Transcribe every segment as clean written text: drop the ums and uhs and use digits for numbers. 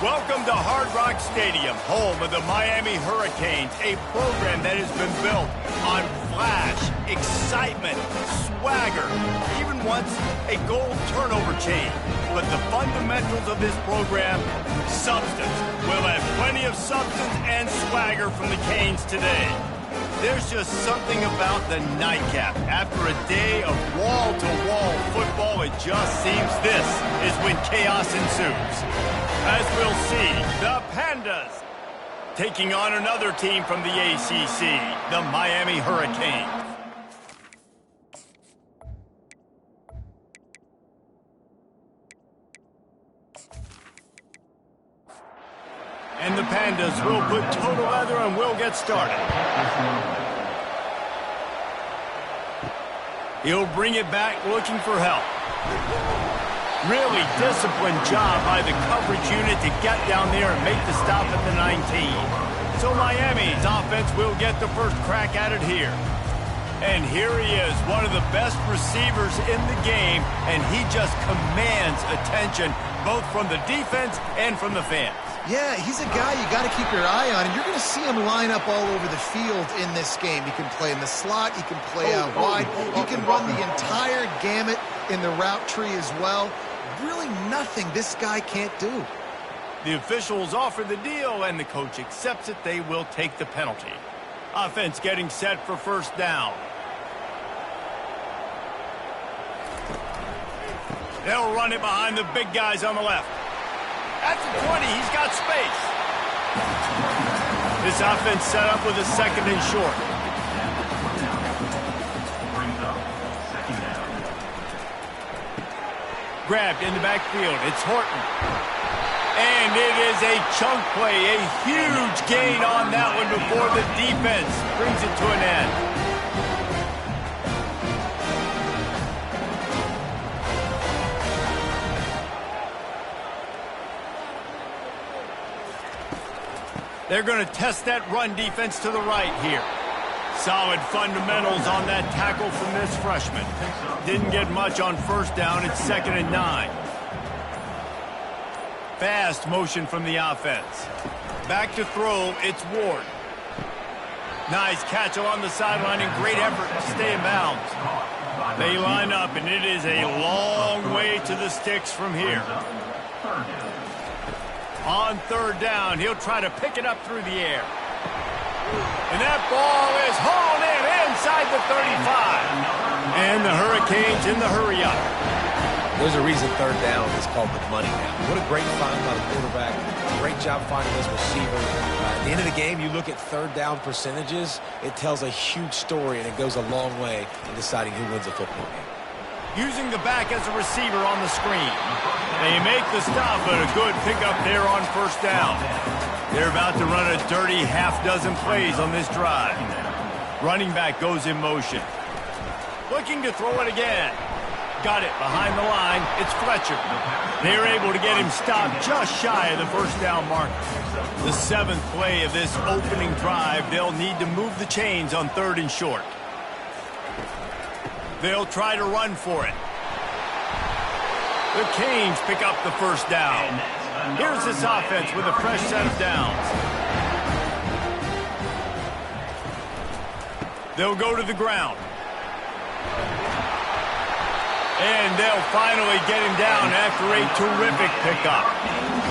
Welcome to Hard Rock Stadium, home of the Miami Hurricanes, a program that has been built on flash, excitement, swagger, even once a goal turnover chain. But the fundamentals of this program, substance. We'll have plenty of substance and swagger from the Canes today. There's just something about the nightcap. After a day of wall-to-wall football, it just seems this is when chaos ensues. As we'll see, the Pandas taking on another team from the ACC, the Miami Hurricanes. And the Pandas will put total leather and we'll get started. He'll bring it back looking for help. Really disciplined job by the coverage unit to get down there and make the stop at the 19. So Miami's offense will get the first crack at it here. And here he is, one of the best receivers in the game, and he just commands attention both from the defense and from the fans. Yeah, he's a guy you got to keep your eye on, and you're going to see him line up all over the field in this game. He can play in the slot, he can play out wide, he can run the entire gamut in the route tree as well. Really nothing this guy can't do. The officials offer the deal, and the coach accepts it. They will take the penalty. Offense getting set for first down. They'll run it behind the big guys on the left. At the 20, he's got space. This offense set up with a second and short. Grabbed in the backfield. It's Horton. And it is a chunk play, a huge gain on that one before the defense brings it to an end. They're going to test that run defense to the right here. Solid fundamentals on that tackle from this freshman. Didn't get much on first down. It's 2nd and 9. Fast motion from the offense. Back to throw, it's Ward. Nice catch along the sideline and great effort to stay in bounds. They line up, and it is a long way to the sticks from here. On third down, he'll try to pick it up through the air. And that ball is hauled in inside the 35. And the Hurricanes in the hurry-up. There's a reason third down is called the money down. What a great find by the quarterback. Great job finding his receiver. At the end of the game, you look at third down percentages, it tells a huge story, and it goes a long way in deciding who wins a football game. Using the back as a receiver on the screen. They make the stop, but a good pickup there on first down. They're about to run a dirty half-dozen plays on this drive. Running back goes in motion. Looking to throw it again. Got it behind the line. It's Fletcher. They're able to get him stopped just shy of the first down marker. The 7th play of this opening drive, they'll need to move the chains on 3rd and short. They'll try to run for it. The Canes pick up the first down. Here's this offense with a fresh set of downs. They'll go to the ground. And they'll finally get him down after a terrific pickup.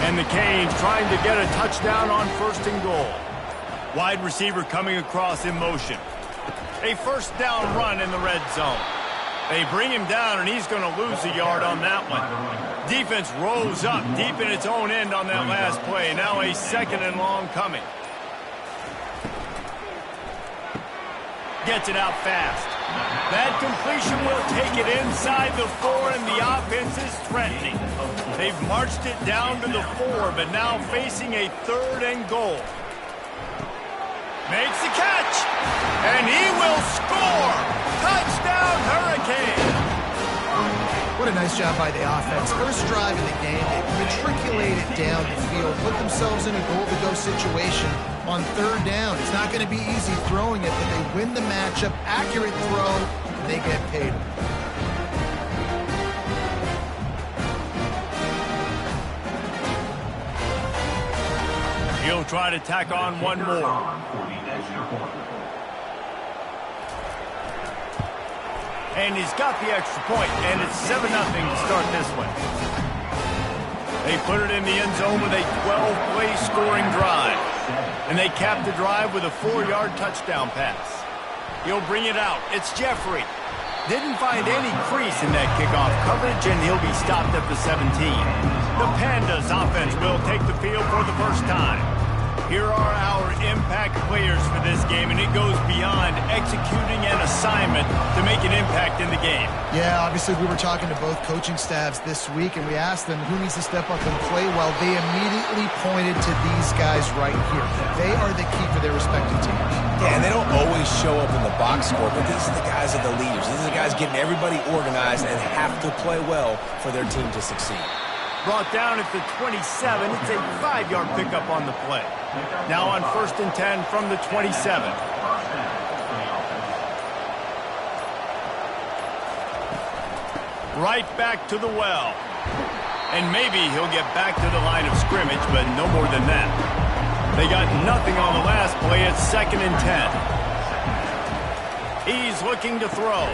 And the Canes trying to get a touchdown on 1st and goal. Wide receiver coming across in motion. A first down run in the red zone. They bring him down, and he's going to lose a yard on that one. Defense rose up deep in its own end on that last play. Now a 2nd and long coming. Gets it out fast. That completion will take it inside the 4, and the offense is threatening. They've marched it down to the 4, but now facing a 3rd and goal. Makes the catch, and he will score. Touchdown, Hurricane. What a nice job by the offense. First drive of the game, they matriculated down the field, put themselves in a goal-to-go situation on 3rd down. It's not going to be easy throwing it, but they win the matchup. Accurate throw, and they get paid. He'll try to tack on one more. And he's got the extra point, and it's 7-0 to start this one. They put it in the end zone with a 12-play scoring drive. And they cap the drive with a 4-yard touchdown pass. He'll bring it out. It's Jeffrey. Didn't find any crease in that kickoff coverage, and he'll be stopped at the 17. The Pandas offense will take the field for the first time. Here are our impact players for this game, and it goes beyond executing an assignment to make an impact in the game. Yeah, obviously we were talking to both coaching staffs this week, and we asked them who needs to step up and play well. They immediately pointed to these guys right here. They are the key for their respective teams. Yeah, and they don't always show up in the box score, but these are the guys that are the leaders. These are the guys getting everybody organized and have to play well for their team to succeed. Brought down at the 27. It's a 5-yard pickup on the play. Now on 1st and 10 from the 27. Right back to the well. And maybe he'll get back to the line of scrimmage, but no more than that. They got nothing on the last play. It's 2nd and 10. He's looking to throw.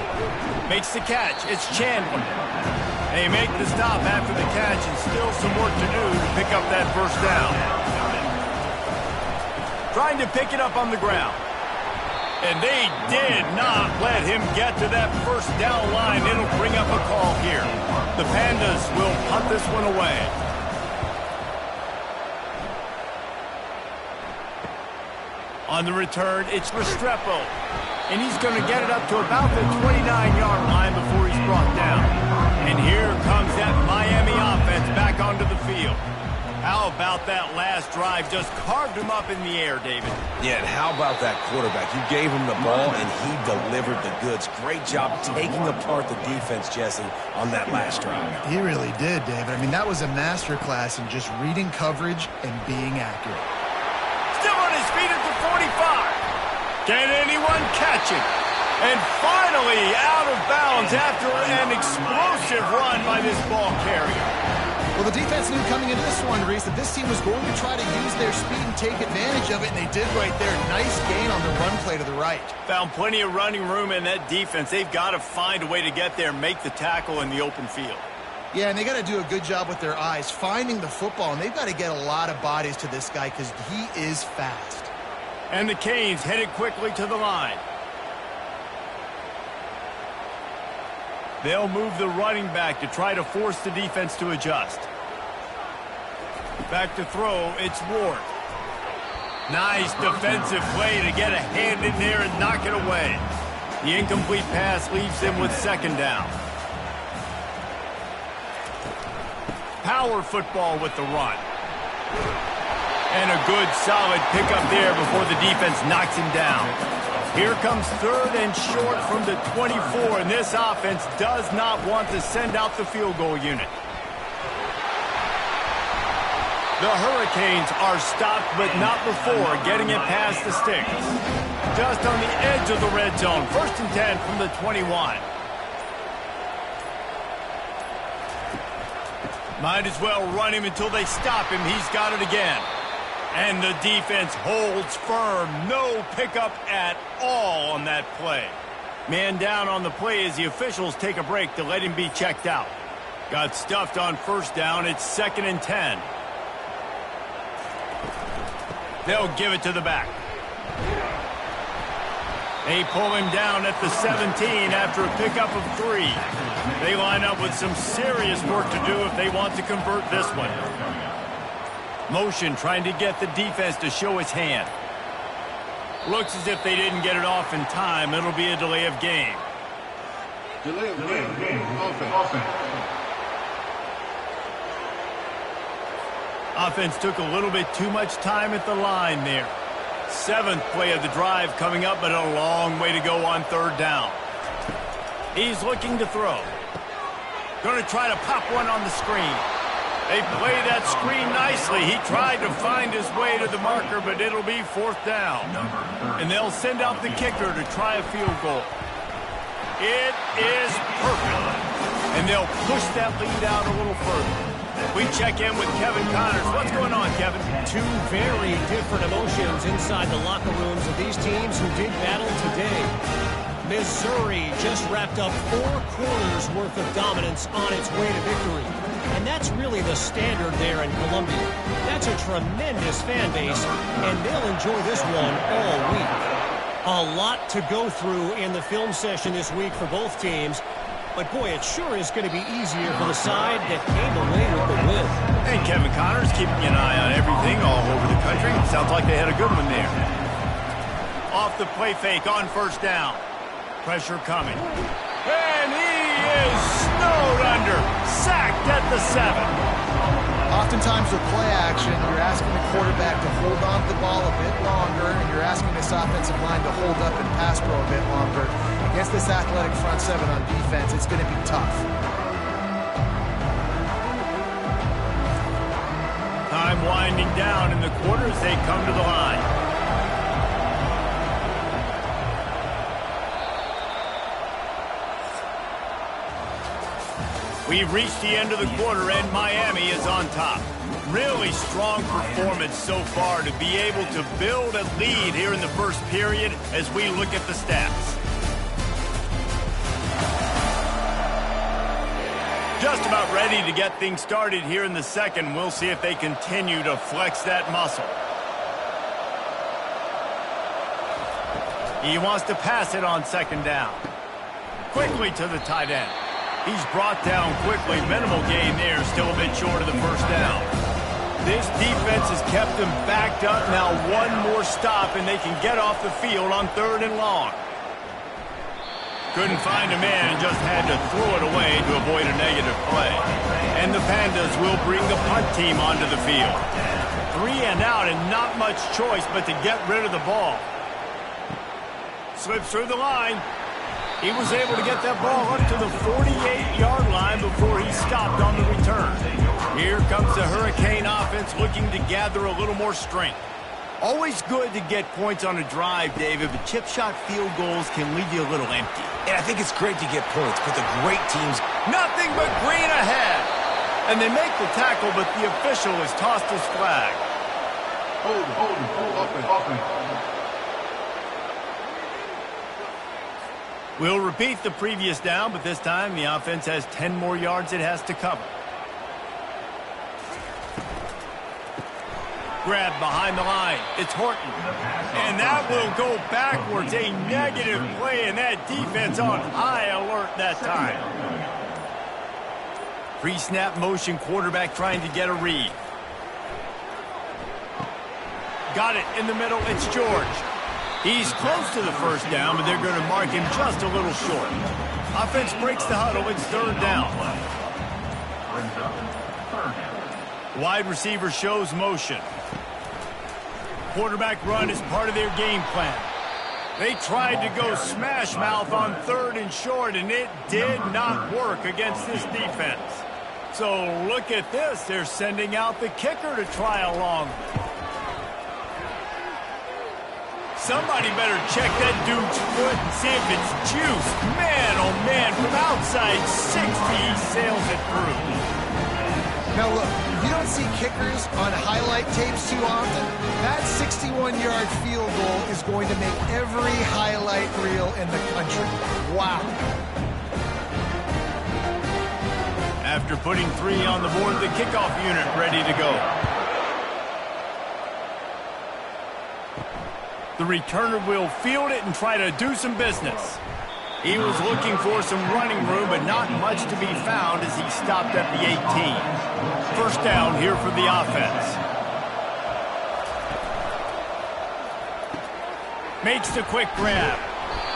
Makes the catch. It's Chandler. They make the stop after the catch, and still some work to do to pick up that first down. Trying to pick it up on the ground. And they did not let him get to that first down line. It'll bring up a call here. The Pandas will punt this one away. On the return, it's Restrepo. And he's going to get it up to about the 29-yard line before he's brought down. And here comes that Miami offense back onto the field. How about that last drive? Just carved him up in the air, David. Yeah, and how about that quarterback? You gave him the ball, and he delivered the goods. Great job taking apart the defense, Jesse, on that last drive. He really did, David. I mean, that was a masterclass in just reading coverage and being accurate. Still on his feet at the 45. Can anyone catch him? And finally out of bounds after an explosive run by this ball carrier. Well, the defense knew coming into this one, Reese, that this team was going to try to use their speed and take advantage of it, and they did right there. Nice gain on the run play to the right. Found plenty of running room in that defense. They've got to find a way to get there and make the tackle in the open field. Yeah, and they got to do a good job with their eyes, finding the football, and they've got to get a lot of bodies to this guy because he is fast. And the Canes headed quickly to the line. They'll move the running back to try to force the defense to adjust. Back to throw, it's Ward. Nice defensive play to get a hand in there and knock it away. The incomplete pass leaves them with 2nd down. Power football with the run. And a good solid pickup there before the defense knocks him down. Here comes 3rd and short from the 24, and this offense does not want to send out the field goal unit. The Hurricanes are stopped, but not before getting it past the sticks. Just on the edge of the red zone, 1st and 10 from the 21. Might as well run him until they stop him. He's got it again. And the defense holds firm. No pickup at all on that play. Man down on the play as the officials take a break to let him be checked out. Got stuffed on 1st down. It's 2nd and 10. They'll give it to the back. They pull him down at the 17 after a pickup of 3. They line up with some serious work to do if they want to convert this one. Motion trying to get the defense to show its hand. Looks as if they didn't get it off in time. It'll be a delay of game. Delay of game. Offense. Offense took a little bit too much time at the line there. 7th play of the drive coming up, but a long way to go on 3rd down. He's looking to throw. Going to try to pop one on the screen. They play that screen nicely. He tried to find his way to the marker, but it'll be 4th down. And they'll send out the kicker to try a field goal. It is perfect. And they'll push that lead out a little further. We check in with Kevin Connors. What's going on, Kevin? Two very different emotions inside the locker rooms of these teams who did battle today. Missouri just wrapped up 4 quarters worth of dominance on its way to victory. And that's really the standard there in Columbia. That's a tremendous fan base, and they'll enjoy this one all week. A lot to go through in the film session this week for both teams. But, boy, it sure is going to be easier for the side that came away with the win. And Kevin Connors keeping an eye on everything all over the country. Sounds like they had a good one there. Off the play fake on first down. Pressure coming. And he is snowed under. Sacked at the 7. Oftentimes with play action, you're asking the quarterback to hold on to the ball a bit longer, and you're asking this offensive line to hold up and pass pro a bit longer. Against this athletic front 7 on defense, it's going to be tough. Time winding down in the quarter as they come to the line. We've reached the end of the quarter, and Miami is on top. Really strong performance so far to be able to build a lead here in the first period as we look at the stats. Just about ready to get things started here in the second. We'll see if they continue to flex that muscle. He wants to pass it on second down. Quickly to the tight end. He's brought down quickly. Minimal gain there, still a bit short of the first down. This defense has kept them backed up. Now one more stop, and they can get off the field on 3rd and long. Couldn't find a man and just had to throw it away to avoid a negative play. And the Pandas will bring the punt team onto the field. 3 and out and not much choice but to get rid of the ball. Slips through the line. He was able to get that ball up to the 48-yard line before he stopped on the return. Here comes the Hurricane offense looking to gather a little more strength. Always good to get points on a drive, David, but chip shot field goals can leave you a little empty. And I think it's great to get points, but the great teams... Nothing but green ahead. And they make the tackle, but the official has tossed his flag. Hold, offense. We'll repeat the previous down, but this time the offense has 10 more yards it has to cover. Grab behind the line. It's Horton. And that will go backwards. A negative play, and that defense on high alert that time. Pre-snap motion, quarterback trying to get a read. Got it in the middle. It's George. He's close to the first down, but they're going to mark him just a little short. Offense breaks the huddle. It's 3rd down. Wide receiver shows motion. Quarterback run is part of their game plan. They tried to go smash mouth on 3rd and short, and it did not work against this defense. So look at this. They're sending out the kicker to try a long one. Somebody better check that dude's foot and see if it's juice. Man, oh man, from outside 60, he sails it through. Now look, if you don't see kickers on highlight tapes too often, that 61-yard field goal is going to make every highlight reel in the country. Wow. After putting 3 on the board, the kickoff unit ready to go. The returner will field it and try to do some business. He was looking for some running room, but not much to be found as he stopped at the 18. First down here for the offense. Makes the quick grab.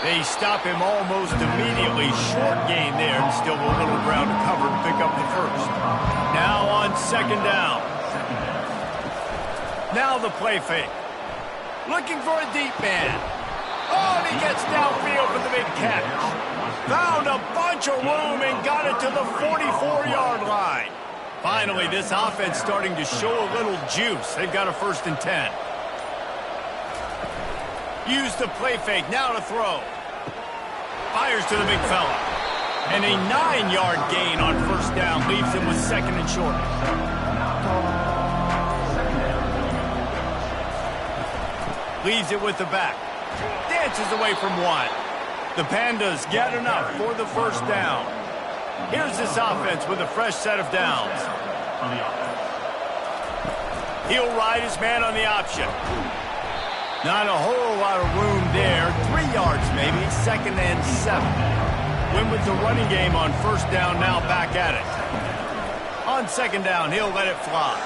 They stop him almost immediately. Short gain there, and still a little ground to cover to pick up the first. Now on 2nd down. Now the play fake. Looking for a deep man. Oh, and he gets downfield for the big catch. Found a bunch of room and got it to the 44-yard line. Finally, this offense starting to show a little juice. They've got a 1st and 10. Use the play fake, now to throw. Fires to the big fella. And a 9-yard gain on first down leaves him with second and short. Leaves it with the back. Dances away from one. The Pandas get enough for the first down. Here's this offense with a fresh set of downs. He'll ride his man on the option. Not a whole lot of room there. 3 yards maybe, second and 7. Win with the running game on first down, now back at it. On second down, he'll let it fly.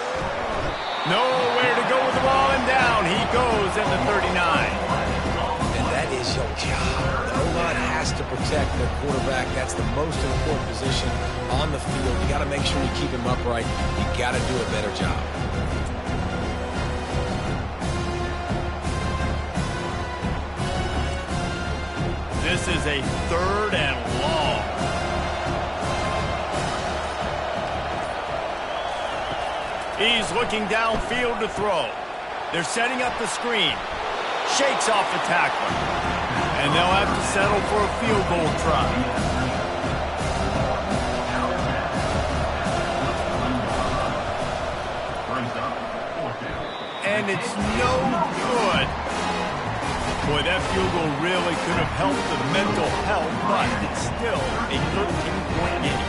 Nowhere to go with the ball, and down he goes at the 39. And that is your job. The O-line has to protect their quarterback. That's the most important position on the field. You got to make sure you keep him upright. You got to do a better job. This is a third and long. He's looking downfield to throw. They're setting up the screen. Shakes off the tackler. And they'll have to settle for a field goal try. And it's no good. Boy, that field goal really could have helped the mental health, but it's still a 13-point game.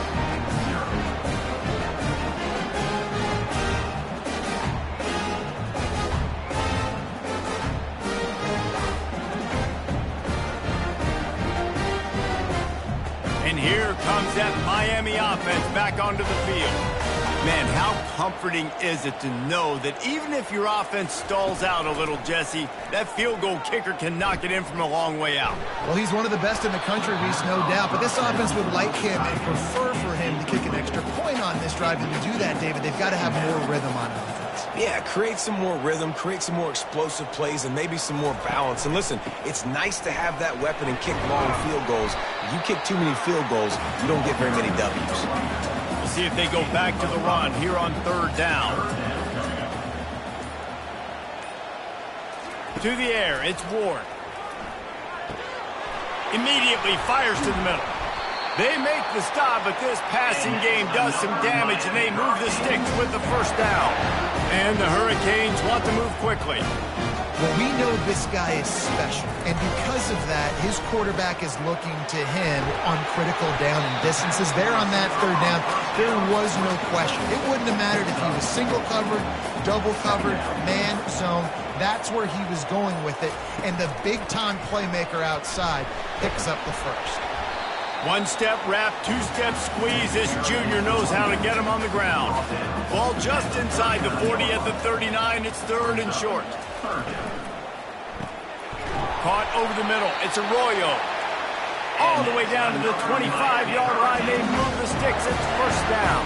And here comes that Miami offense back onto the field. Man, how comforting is it to know that even if your offense stalls out a little, Jesse, that field goal kicker can knock it in from a long way out. Well, he's one of the best in the country, Reese, no doubt. But this offense would like him and prefer for him to kick an extra point on this drive. And to do that, David, they've got to have more rhythm on offense. Yeah, create some more rhythm, create some more explosive plays, and maybe some more balance. And listen, it's nice to have that weapon and kick long field goals. If you kick too many field goals, you don't get very many W's. See if they go back to the run here on third down. To the air, it's Ward. Immediately fires to the middle. They make the stop, but this passing game does some damage, and they move the sticks with the first down. And the Hurricanes want to move quickly. Well, we know this guy is special, and because of that, his quarterback is looking to him on critical down and distances. There on that third down, there was no question. It wouldn't have mattered if he was single covered, double covered, man, zone. That's where he was going with it, and the big-time playmaker outside picks up the first. One-step wrap, two-step squeeze. This junior knows how to get him on the ground. Ball just inside the 40 at the 39. It's third and short. Caught over the middle. It's Arroyo. All the way down to the 25-yard line. They move the sticks. It's first down.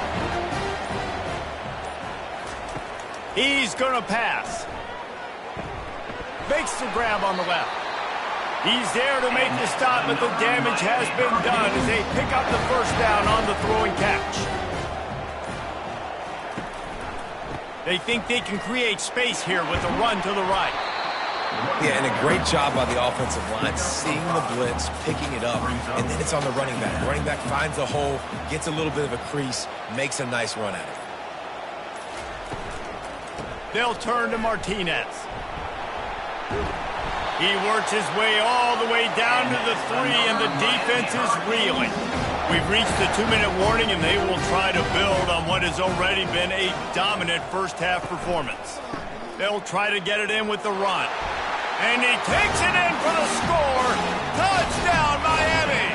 He's going to pass. Makes the grab on the left. He's there to make the stop, but the damage has been done as they pick up the first down on the throwing catch. They think they can create space here with a run to the right. Yeah, and a great job by the offensive line, seeing the blitz, picking it up, and then it's on the running back. Running back finds a hole, gets a little bit of a crease, makes a nice run at it. They'll turn to Martinez. He works his way all the way down to the 3, and the defense is reeling. We've reached the 2-minute warning, and they will try to build on what has already been a dominant first-half performance. They'll try to get it in with the run. And he takes it in for the score. Touchdown, Miami!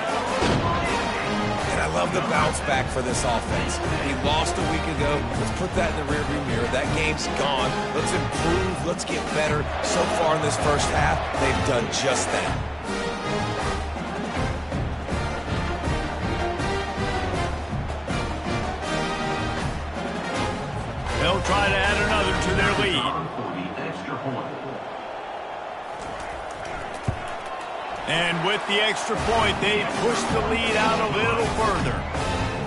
And I love the bounce back for this offense. He lost a week ago. Let's put that in the rearview mirror. That game's gone. Let's improve. Let's get better. So far in this first half, they've done just that. They'll try to add another to their lead. And with the extra point, they push the lead out a little further.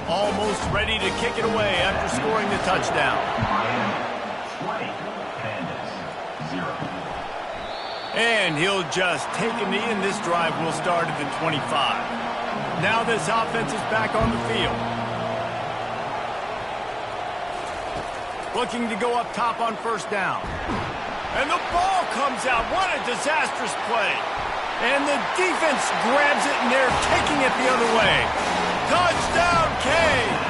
Almost ready to kick it away after scoring the touchdown. And he'll just take a knee, and this drive will start at the 25. Now this offense is back on the field. Looking to go up top on first down. And the ball comes out. What a disastrous play. And the defense grabs it, and they're taking it the other way. Touchdown, Canes!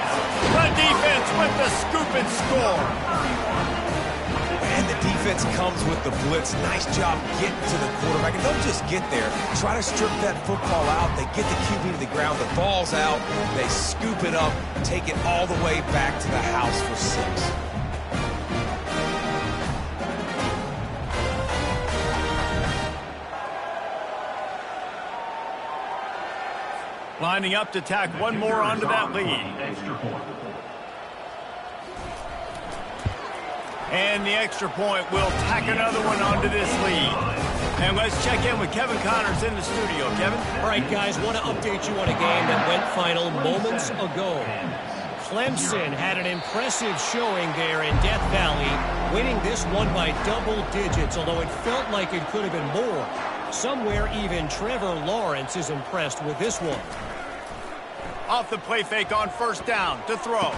The defense with the scoop and score. And the defense comes with the blitz. Nice job getting to the quarterback. And don't just get there. Try to strip that football out. They get the QB to the ground. The ball's out. They scoop it up, take it all the way back to the house for 6. Lining up to tack one more onto that lead. And the extra point will tack another one onto this lead. And let's check in with Kevin Connors in the studio. Kevin? All right, guys, want to update you on a game that went final moments ago. Clemson had an impressive showing there in Death Valley, winning this one by double digits, although it felt like it could have been more. Somewhere even Trevor Lawrence is impressed with this one. Off the play fake on first down to throw.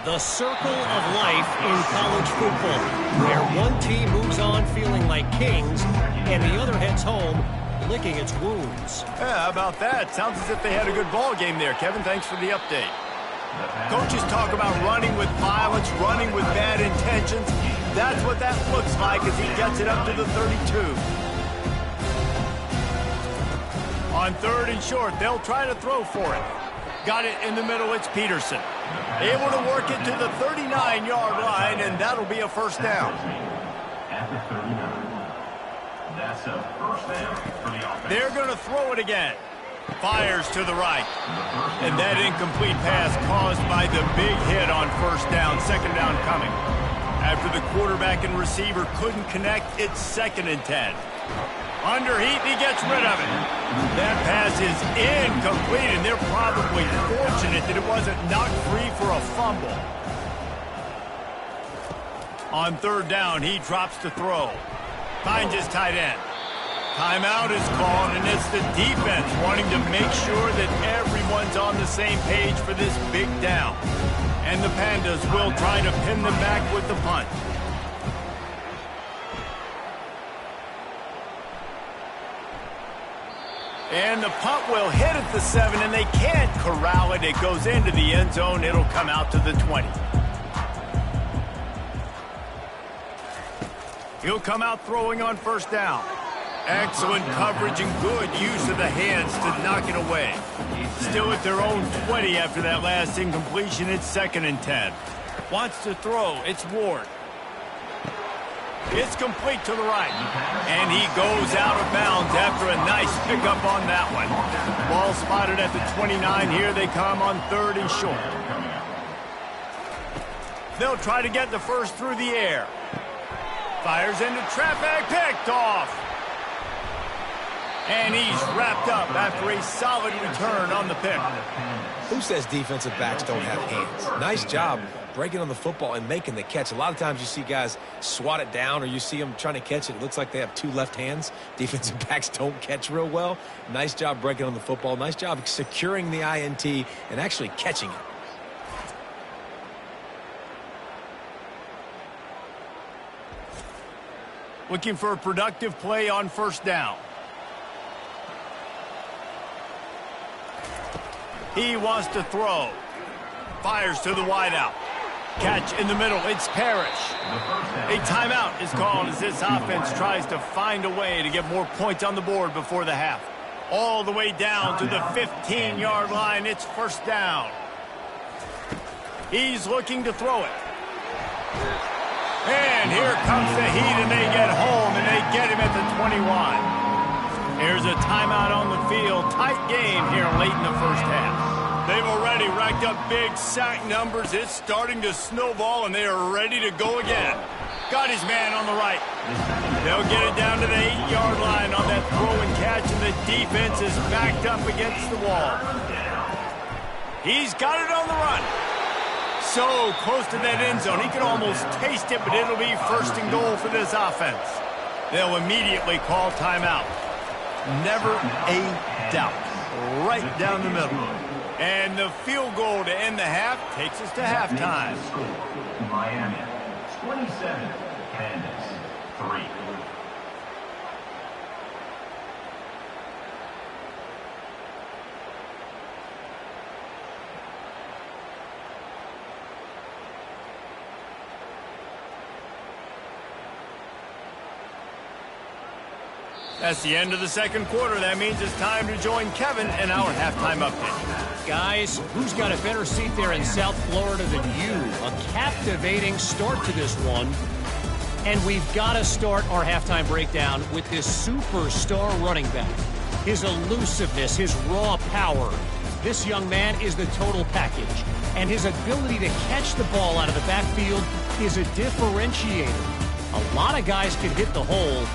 The circle of life in college football, where one team moves on feeling like kings and the other heads home licking its wounds. Yeah, how about that? Sounds as if they had a good ball game there. Kevin, thanks for the update. Coaches talk about running with violence, running with bad intentions. That's what that looks like as he gets it up to the 32. On third and short, they'll try to throw for it. Got it in the middle, it's Peterson. Able to work it to the 39-yard line, and that'll be a first down. At the 39. That's a first down for the offense. They're going to throw it again. Fires to the right. And that incomplete pass caused by the big hit on first down. Second down coming. After the quarterback and receiver couldn't connect, it's 2nd and 10. Under heat, he gets rid of it. That pass is incomplete, and they're probably fortunate that it wasn't knocked free for a fumble. On third down, he drops to throw. Finds his tight end. Timeout is called, and it's the defense wanting to make sure that everyone's on the same page for this big down. And the Pandas will try to pin them back with the punt. And the punt will hit at the 7, and they can't corral it. It goes into the end zone. It'll come out to the 20. He'll come out throwing on first down. Excellent coverage and good use of the hands to knock it away. Still at their own 20 after that last incompletion. It's 2nd and 10. Wants to throw. It's Ward. It's complete to the right. And he goes out of bounds after a nice pickup on that one. Ball spotted at the 29. Here they come on third and short. They'll try to get the first through the air. Fires into traffic. Picked off. And he's wrapped up after a solid return on the pick. Who says defensive backs don't have hands? Nice job breaking on the football and making the catch. A lot of times you see guys swat it down, or you see them trying to catch it. It looks like they have two left hands. Defensive backs don't catch real well. Nice job breaking on the football. Nice job securing the INT and actually catching it. Looking for a productive play on first down. He wants to throw. Fires to the wideout. Catch in the middle. It's Parrish. A timeout is called as this offense tries to find a way to get more points on the board before the half. All the way down to the 15-yard line. It's first down. He's looking to throw it. And here comes the heat, and they get home, and they get him at the 21. Here's a timeout on the field. Tight game here late in the first half. They've already racked up big sack numbers. It's starting to snowball, and they are ready to go again. Got his man on the right. They'll get it down to the 8-yard line on that throw and catch, and the defense is backed up against the wall. He's got it on the run. So close to that end zone. He can almost taste it, but it'll be first and goal for this offense. They'll immediately call timeout. Never a doubt. right down the middle. And the field goal to end the half takes us to halftime. Miami, 27, Kansas, 3. That's the end of the second quarter. That means it's time to join Kevin in our halftime update. Guys, who's got a better seat there in South Florida than you? A captivating start to this one. And we've got to start our halftime breakdown with this superstar running back. His elusiveness, his raw power. This young man is the total package. And his ability to catch the ball out of the backfield is a differentiator. A lot of guys can hit the hole.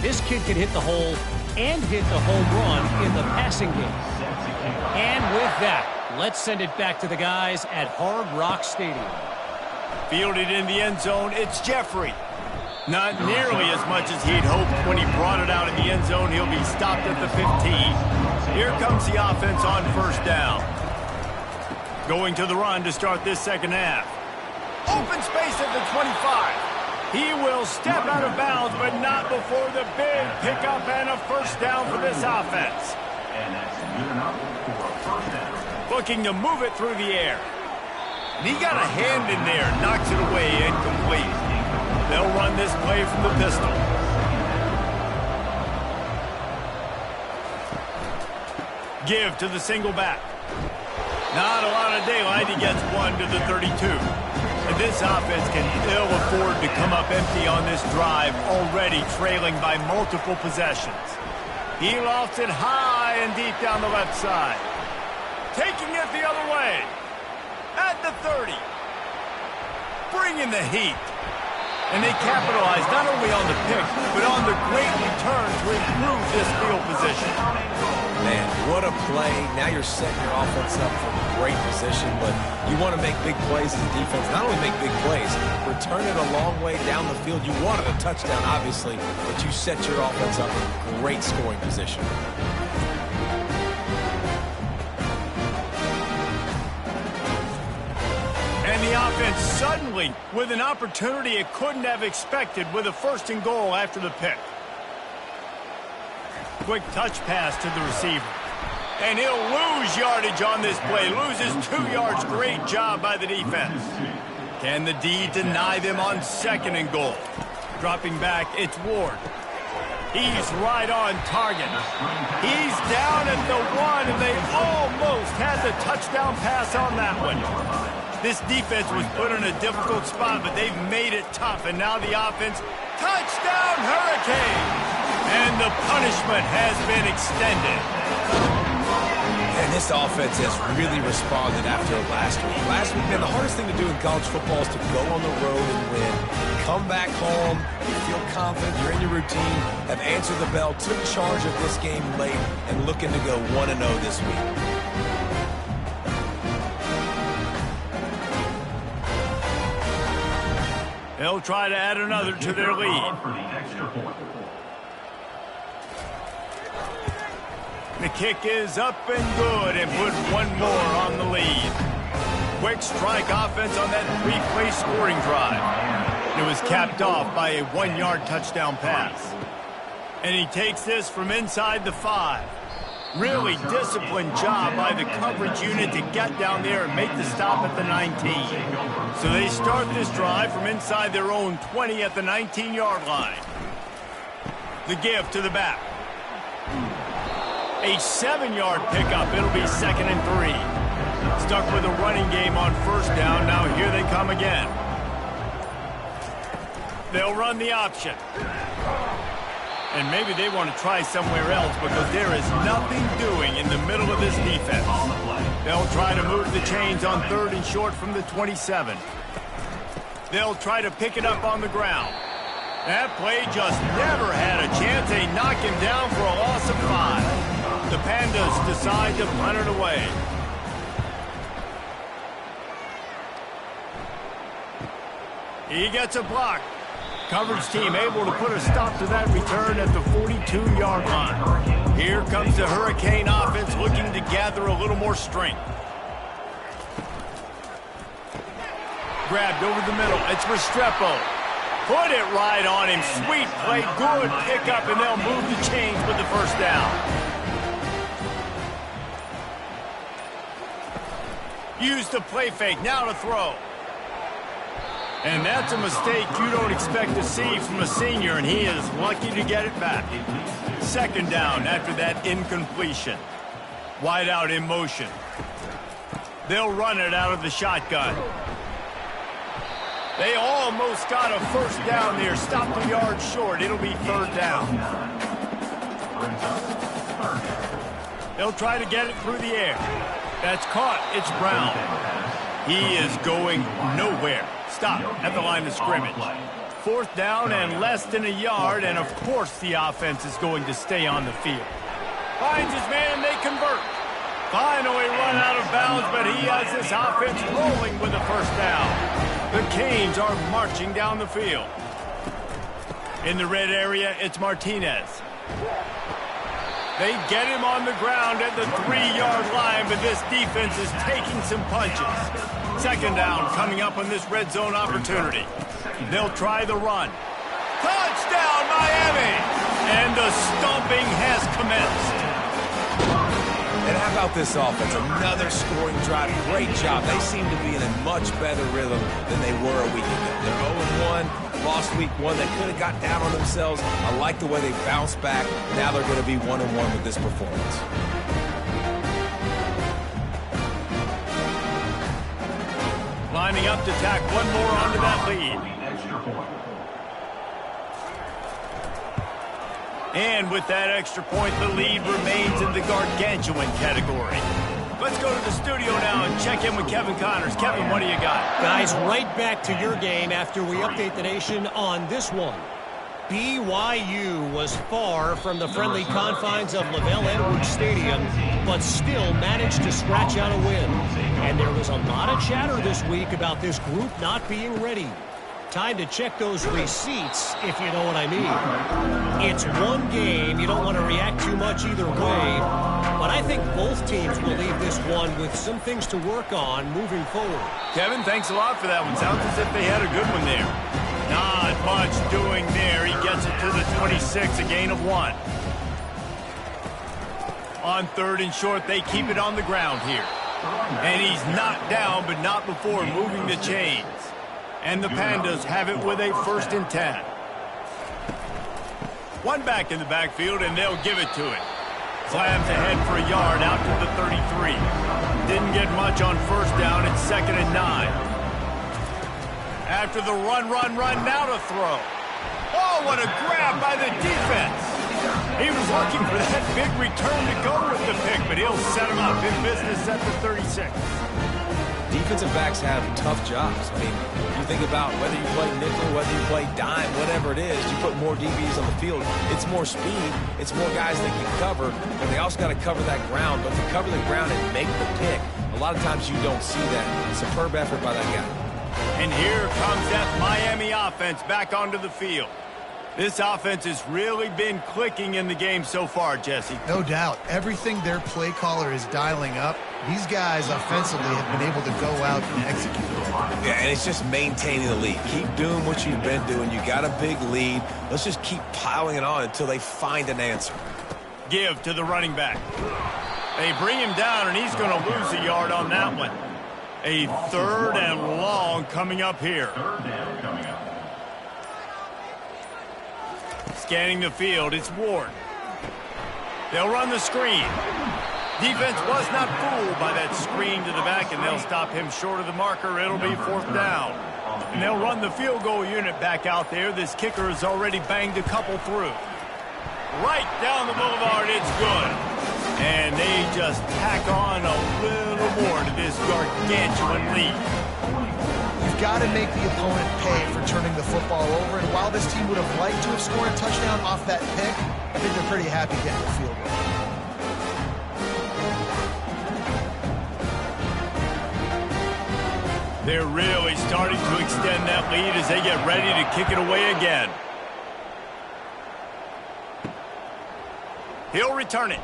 This kid can hit the hole and hit the home run in the passing game. And with that, let's send it back to the guys at Hard Rock Stadium. Fielded in the end zone, it's Jeffrey. Not nearly as much as he'd hoped when he brought it out in the end zone. He'll be stopped at the 15. Here comes the offense on first down. Going to the run to start this second half. Open space at the 25. He will step out of bounds, but not before the big pickup and a first down for this offense. And that's good enough for a first down. Looking to move it through the air. And he got a hand in there, knocks it away, incomplete. They'll run this play from the pistol. Give to the single back. Not a lot of daylight. He gets one to the 32. And this offense can ill afford to come up empty on this drive, already trailing by multiple possessions. He lofts it high and deep down the left side. Taking it the other way. At the 30. Bringing the heat. And they capitalize not only on the pick, but on the great return to improve this field position. Man, what a play. Now you're setting your offense up for a great position, but you want to make big plays as a defense. Not only make big plays, return it a long way down the field. You wanted a touchdown, obviously, but you set your offense up in great scoring position. And the offense suddenly with an opportunity it couldn't have expected with a first and goal after the pick. Quick touch pass to the receiver. And he'll lose yardage on this play. Loses 2 yards. Great job by the defense. Can the D deny them on second and goal? Dropping back, it's Ward. He's right on target. He's down at the 1, and they almost had the touchdown pass on that one. This defense was put in a difficult spot, but they've made it tough. And now the offense, touchdown Hurricane! And the punishment has been extended. And this offense has really responded after last week. Last week, man, the hardest thing to do in college football is to go on the road and win. Come back home, you feel confident, you're in your routine, have answered the bell, took charge of this game late, and looking to go 1-0 this week. They'll try to add another to their lead. The kick is up and good and put one more on the lead. Quick strike offense on that 3-play scoring drive. It was capped off by a 1-yard touchdown pass. And he takes this from inside the 5. Really disciplined job by the coverage unit to get down there and make the stop at the 19. So they start this drive from inside their own 20 at the 19-yard line. The give to the back. A 7-yard pickup. It'll be 2nd and 3. Stuck with a running game on first down. Now here they come again. They'll run the option. And maybe they want to try somewhere else because there is nothing doing in the middle of this defense. They'll try to move the chains on 3rd and short from the 27. They'll try to pick it up on the ground. That play just never had a chance. They knock him down for a loss of 5. The Pandas decide to punt it away. He gets a block. Coverage team able to put a stop to that return at the 42-yard line. Here comes the Hurricane offense looking to get gather a little more strength. Grabbed over the middle. It's Restrepo. Put it right on him. Sweet play. Good pickup, and they'll move the chains with the first down. Use the play fake. Now to throw. And that's a mistake you don't expect to see from a senior, and he is lucky to get it back. Second down after that incompletion. Wide out in motion. They'll run it out of the shotgun. They almost got a first down there. Stopped a yard short. It'll be third down. They'll try to get it through the air. That's caught. It's Brown. He is going nowhere. Stop at the line of scrimmage. Fourth down and less than a yard, and of course the offense is going to stay on the field. Finds his man, and they convert. Finally run out of bounds, but he has this offense rolling with a first down. The Canes are marching down the field. In the red area, it's Martinez. They get him on the ground at the 3-yard line, but this defense is taking some punches. Second down coming up on this red zone opportunity. They'll try the run. Touchdown, Miami! And the stomping has commenced. And how about this offense? Another scoring drive. Great job. They seem to be in a much better rhythm than they were a week ago. They're 0-1. Lost week 1. They could have got down on themselves. I like the way they bounced back. Now they're going to be 1-1 with this performance. Lining up to tack one more onto that lead. And with that extra point, the lead remains in the gargantuan category. Let's go to the studio now and check in with Kevin Connors. Kevin, what do you got? Guys, right back to your game after we update the nation on this one. BYU was far from the friendly confines of LaVell Edwards Stadium, but still managed to scratch out a win. And there was a lot of chatter this week about this group not being ready. Time to check those receipts, if you know what I mean. It's one game. You don't want to react too much either way. But I think both teams will leave this one with some things to work on moving forward. Kevin, thanks a lot for that one. Sounds as if they had a good one there. Not much doing there. He gets it to the 26, a gain of 1. On third and short, they keep it on the ground here. And he's knocked down, but not before moving the chains. And the Pandas have it with a 1st and 10. One back in the backfield, and they'll give it to him. Slams ahead for a yard out to the 33. Didn't get much on first down. It's 2nd and 9. After the run, now to throw. Oh, what a grab by the defense. He was looking for that big return to go with the pick, but he'll set him up in business at the 36. Defensive backs have tough jobs. I mean, you think about whether you play nickel, whether you play dime, whatever it is, you put more DBs on the field. It's more speed. It's more guys that can cover, but they also got to cover that ground. But to cover the ground and make the pick, a lot of times you don't see that. Superb effort by that guy. And here comes that Miami offense back onto the field. This offense has really been clicking in the game so far, Jesse. No doubt. Everything their play caller is dialing up, these guys offensively have been able to go out and execute. Yeah, and it's just maintaining the lead. Keep doing what you've been doing. You got a big lead. Let's just keep piling it on until they find an answer. Give to the running back. They bring him down, and he's going to lose a yard on that one. A 3rd and long coming up here. Scanning the field, it's Ward. They'll run the screen. Defense was not fooled by that screen to the back, and they'll stop him short of the marker. It'll be 4th down. And they'll run the field goal unit back out there. This kicker has already banged a couple through. Right down the boulevard, it's good. And they just tack on a little more to this gargantuan lead. You've got to make the opponent pay for turning the football over, and while this team would have liked to have scored a touchdown off that pick, I think they're pretty happy getting the field goal. They're really starting to extend that lead as they get ready to kick it away again. He'll return it.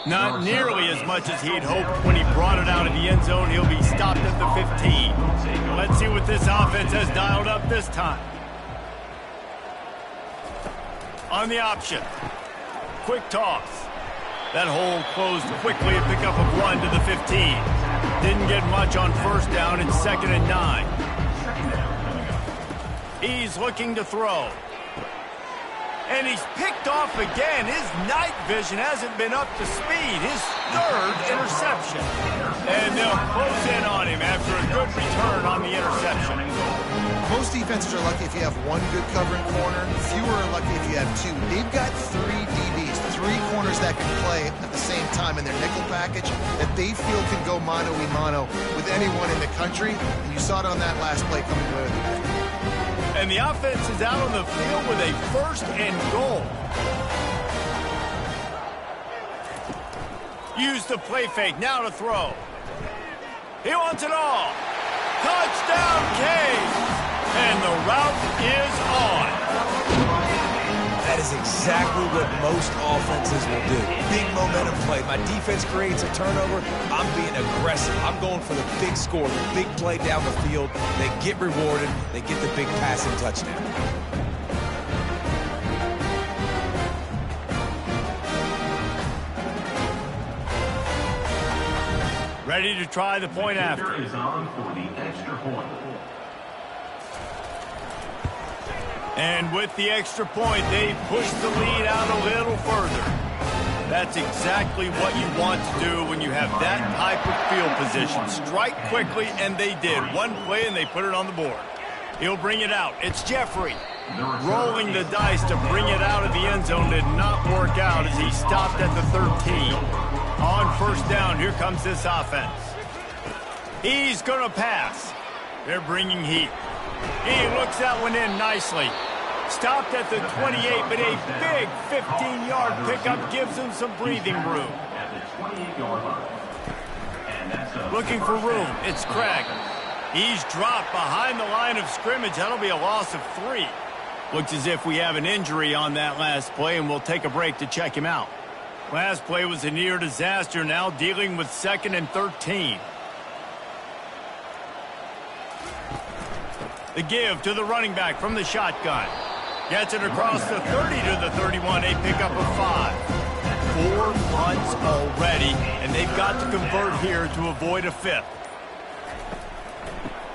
Not nearly as much as he'd hoped when he brought it out of the end zone. He'll be stopped at the 15. Let's see what this offense has dialed up this time. On the option. Quick toss. That hole closed quickly, a pickup of 1 to the 15. Didn't get much on first down. It's 2nd and 9. He's looking to throw. And he's picked off again. His night vision hasn't been up to speed. His 3rd interception. And they'll close in on him after a good return on the interception. Most defenses are lucky if you have 1 good covering corner. Fewer are lucky if you have 2. They've got 3 DBs, 3 corners that can play at the same time in their nickel package that they feel can go mano-a-mano with anyone in the country. And you saw it on that last play coming away with the pick. And the offense is out on the field with a 1st and goal. Use the play fake, now to throw. He wants it all. Touchdown, Canes! And the route is on. That is exactly what most offenses will do. Big momentum play. My defense creates a turnover. I'm being aggressive. I'm going for the big score, the big play down the field. They get rewarded. They get the big passing touchdown. Ready to try the point after. Is on for the extra point. And with the extra point, they push the lead out a little further. That's exactly what you want to do when you have that type of field position. Strike quickly, and they did. 1 play, and they put it on the board. He'll bring it out. It's Jeffrey. Rolling the dice to bring it out of the end zone did not work out as he stopped at the 13. On first down, here comes this offense. He's going to pass. They're bringing heat. He looks that one in nicely. Stopped at the 28, but a big 15-yard pickup gives him some breathing room. Looking for room. It's Craig. He's dropped behind the line of scrimmage. That'll be a loss of 3. Looks as if we have an injury on that last play, and we'll take a break to check him out. Last play was a near disaster, now dealing with 2nd and 13. The give to the running back from the shotgun. Gets it across the 30 to the 31, a pickup of 5. 4 punts already, and they've got to convert here to avoid a 5th.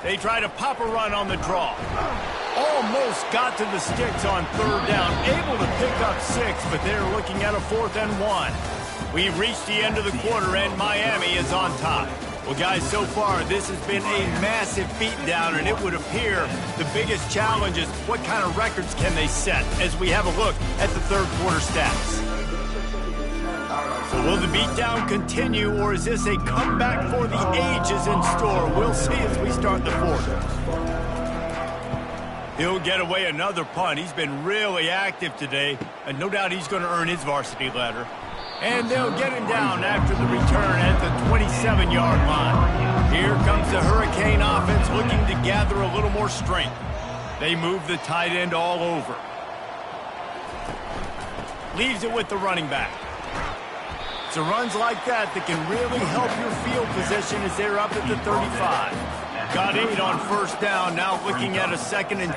They try to pop a run on the draw. Almost got to the sticks on 3rd down, able to pick up 6, but they're looking at a 4th and 1. We've reached the end of the quarter, and Miami is on top. Well, guys, so far, this has been a massive beatdown, and it would appear the biggest challenge is what kind of records can they set as we have a look at the 3rd quarter stats. So will the beatdown continue, or is this a comeback for the ages in store? We'll see as we start the 4th. He'll get away another punt. He's been really active today, and no doubt he's going to earn his varsity letter. And they'll get him down after the return at the 27-yard line. Here comes the Hurricane offense looking to gather a little more strength. They move the tight end all over. Leaves it with the running back. So runs like that can really help your field position as they're up at the 35. Got 8 on first down, now looking at a 2nd and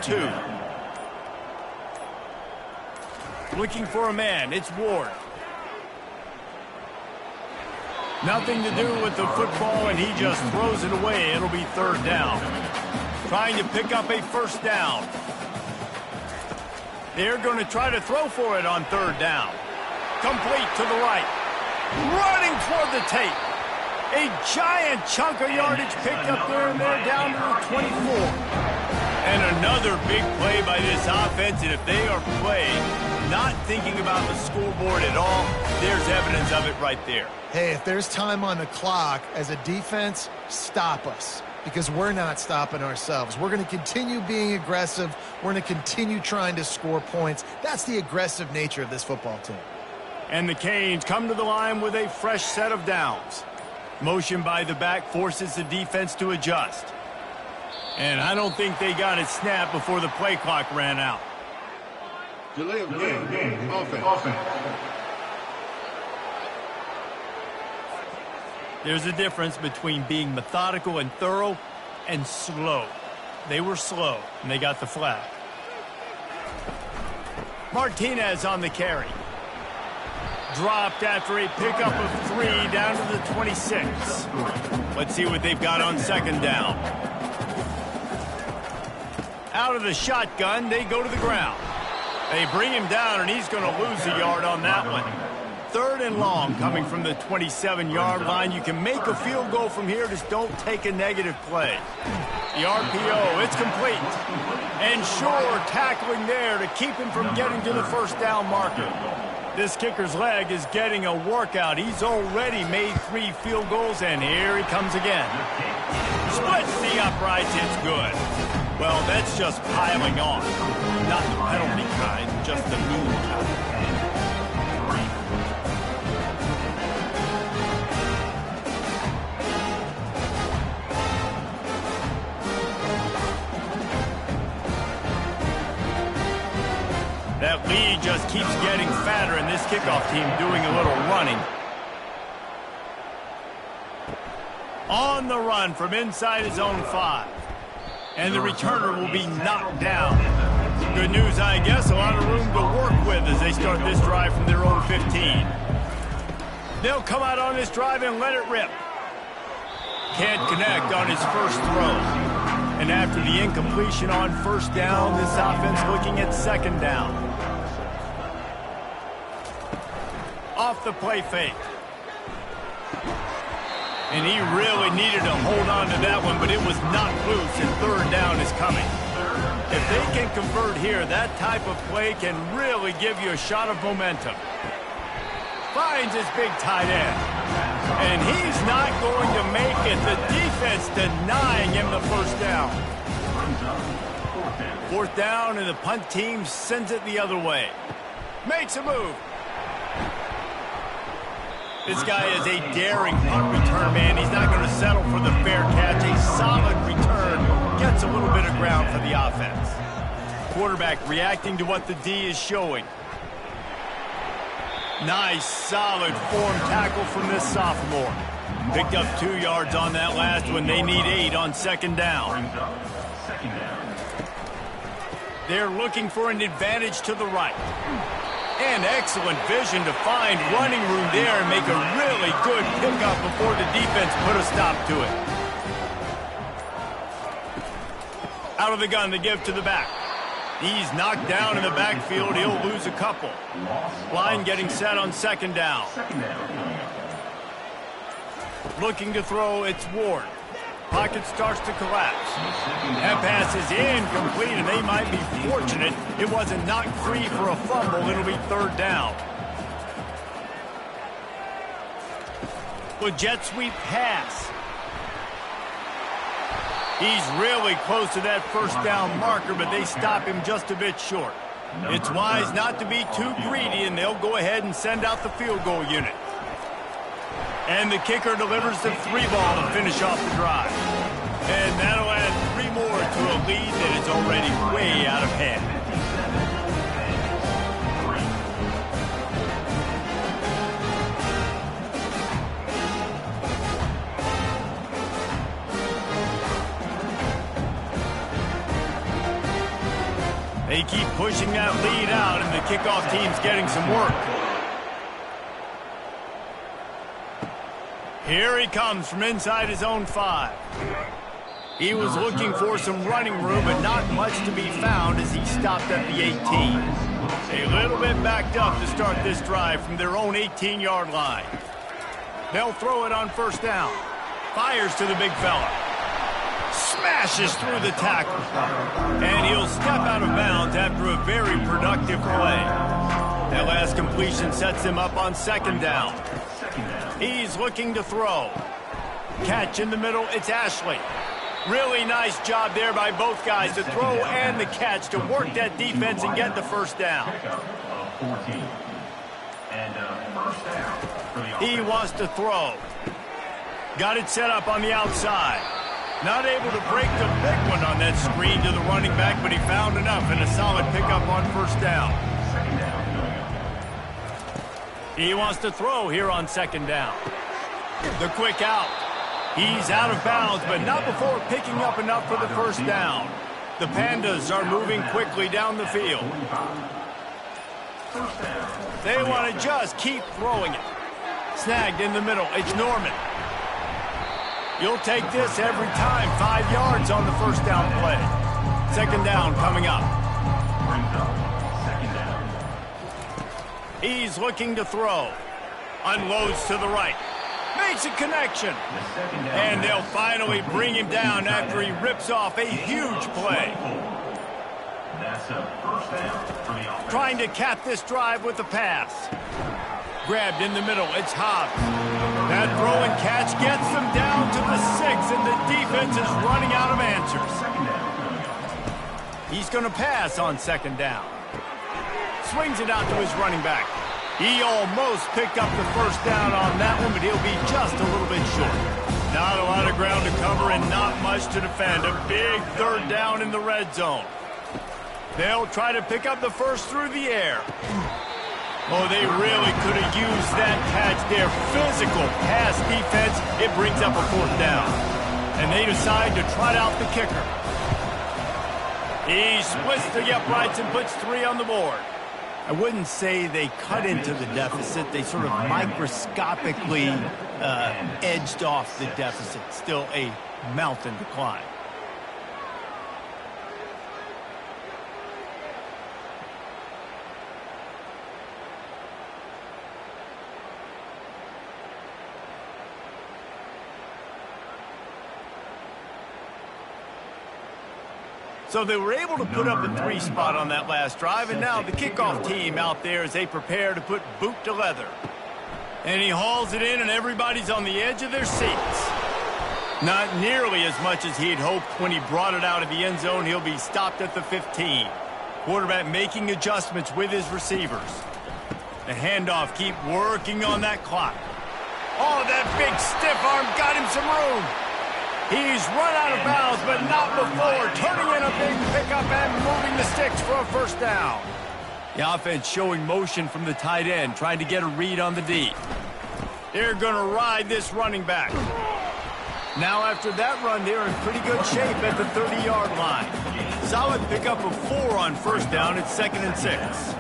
2. Looking for a man, it's Ward. Nothing to do with the football, and he just throws it away. It'll be 3rd down. Trying to pick up a 1st down. They're going to try to throw for it on 3rd down. Complete to the right. Running toward the tape. A giant chunk of yardage picked up there, and they're down to the 24. And another big play by this offense, and if they are playing, not thinking about the scoreboard at all, there's evidence of it right there. Hey, if there's time on the clock, as a defense, stop us. Because we're not stopping ourselves. We're going to continue being aggressive. We're going to continue trying to score points. That's the aggressive nature of this football team. And the Canes come to the line with a fresh set of downs. Motion by the back forces the defense to adjust. And I don't think they got it snapped before the play clock ran out. Delay of game. Offense. There's a difference between being methodical and thorough and slow. They were slow, and they got the flag. Martinez on the carry. Dropped after a pickup of 3 down to the 26. Let's see what they've got on second down. Out of the shotgun, they go to the ground. They bring him down, and he's going to lose a yard on that one. 3rd and long coming from the 27-yard line. You can make a field goal from here, just don't take a negative play. The RPO, it's complete. And Shore tackling there to keep him from getting to the first down marker. This kicker's leg is getting a workout. He's already made 3 field goals, and here he comes again. Splits the uprights, it's good. Well, that's just piling on. Not the penalty kind, just the mean kind. That lead just keeps getting fatter, and this kickoff team doing a little running. On the run from inside his own 5. And the returner will be knocked down. Good news, I guess, a lot of room to work with as they start this drive from their own 15. They'll come out on this drive and let it rip. Can't connect on his first throw. And after the incompletion on first down, this offense looking at second down. Off the play fake. And he really needed to hold on to that one, but it was not loose, and third down is coming. If they can convert here, that type of play can really give you a shot of momentum. Finds his big tight end. And he's not going to make it. The defense denying him the first down. 4th down, and the punt team sends it the other way. Makes a move. This guy is a daring punt return man. He's not going to settle for the fair catch. A solid return gets a little bit of ground for the offense. Quarterback reacting to what the D is showing. Nice, solid form tackle from this sophomore. Picked up 2 yards on that last one. They need 8 on second down. They're looking for an advantage to the right. And excellent vision to find running room there and make a really good pickup before the defense put a stop to it. Out of the gun, the give to the back. He's knocked down in the backfield. He'll lose a couple. Line getting set on second down. Looking to throw, it's Ward. Pocket starts to collapse. That pass is incomplete, and they might be fortunate it wasn't knocked free for a fumble. It'll be third down. With jet sweep pass. He's really close to that first down marker, but they stop him just a bit short. It's wise not to be too greedy, and they'll go ahead and send out the field goal unit. And the kicker delivers the 3-ball to finish off the drive. And that'll add 3 more to a lead that is already way out of hand. They keep pushing that lead out, and the kickoff team's getting some work. Here he comes from inside his own 5. He was looking for some running room, but not much to be found as he stopped at the 18. A little bit backed up to start this drive from their own 18-yard line. They'll throw it on first down. Fires to the big fella. Smashes through the tackle. And he'll step out of bounds after a very productive play. That last completion sets him up on second down. He's looking to throw. Catch in the middle, it's Ashley. Really nice job there by both guys, the throw and the catch, to work that defense and get the first down. He wants to throw. Got it set up on the outside. Not able to break the big one on that screen to the running back, but he found enough and a solid pickup on first down. He wants to throw here on second down. The quick out. He's out of bounds, but not before picking up enough for the first down. The Pandas are moving quickly down the field. They want to just keep throwing it. Snagged in the middle. It's Norman. You'll take this every time. 5 yards on the first down play. Second down coming up. He's looking to throw. Unloads to the right. Makes a connection. And they'll finally bring him down after he rips off a huge play. Trying to cap this drive with a pass. Grabbed in the middle. It's Hobbs. That throw and catch gets them down to the 6, and the defense is running out of answers. He's going to pass on second down. Swings it out to his running back. He almost picked up the first down on that one, but he'll be just a little bit short. Not a lot of ground to cover and not much to defend. A big third down in the red zone. They'll try to pick up the first through the air. Oh, they really could have used that catch there. Physical pass defense. It brings up a fourth down. And they decide to trot out the kicker. He splits the uprights and puts 3 on the board. I wouldn't say they cut into the deficit. They sort of microscopically edged off the deficit. Still a mountain to climb. So they were able to put up a 3 spot on that last drive, and now the kickoff team out there as they prepare to put boot to leather. And he hauls it in, and everybody's on the edge of their seats. Not nearly as much as he'd hoped when he brought it out of the end zone. He'll be stopped at the 15. Quarterback making adjustments with his receivers. The handoff, keep working on that clock. Oh, that big stiff arm got him some room. He's run out of bounds, but not before turning in a big pickup and moving the sticks for a first down. The offense showing motion from the tight end, trying to get a read on the D. They're going to ride this running back. Now after that run, they're in pretty good shape at the 30-yard line. Solid pickup of 4 on first down. It's 2nd and 6.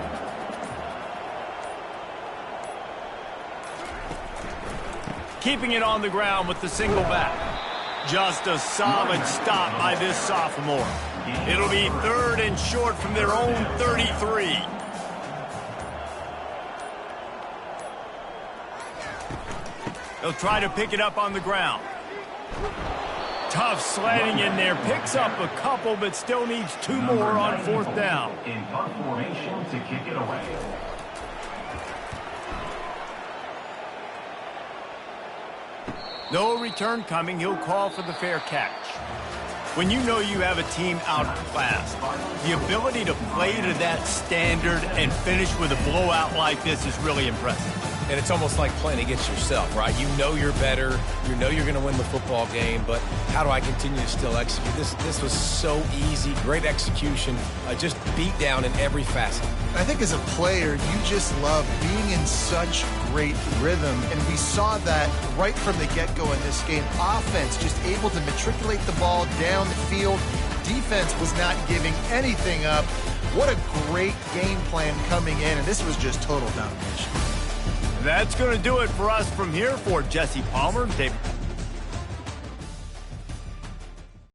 Keeping it on the ground with the single back. Just a solid stop by this sophomore. It'll be 3rd and short from their own 33. They'll try to pick it up on the ground. Tough slanting in there. Picks up a couple, but still needs 2 more on 4th down. In punt formation to kick it away. No return coming. He'll call for the fair catch. When you know you have a team outclassed, the ability to play to that standard and finish with a blowout like this is really impressive. And it's almost like playing against yourself, right? You know you're better. You know you're going to win the football game, but how do I continue to still execute? This was so easy. Great execution. Just beat down in every facet. I think as a player, you just love being in such great rhythm, and we saw that right from the get-go in this game. Offense just able to matriculate the ball down the field. Defense was not giving anything up. What a great game plan coming in, and this was just total domination. That's going to do it for us from here. For Jesse Palmer, David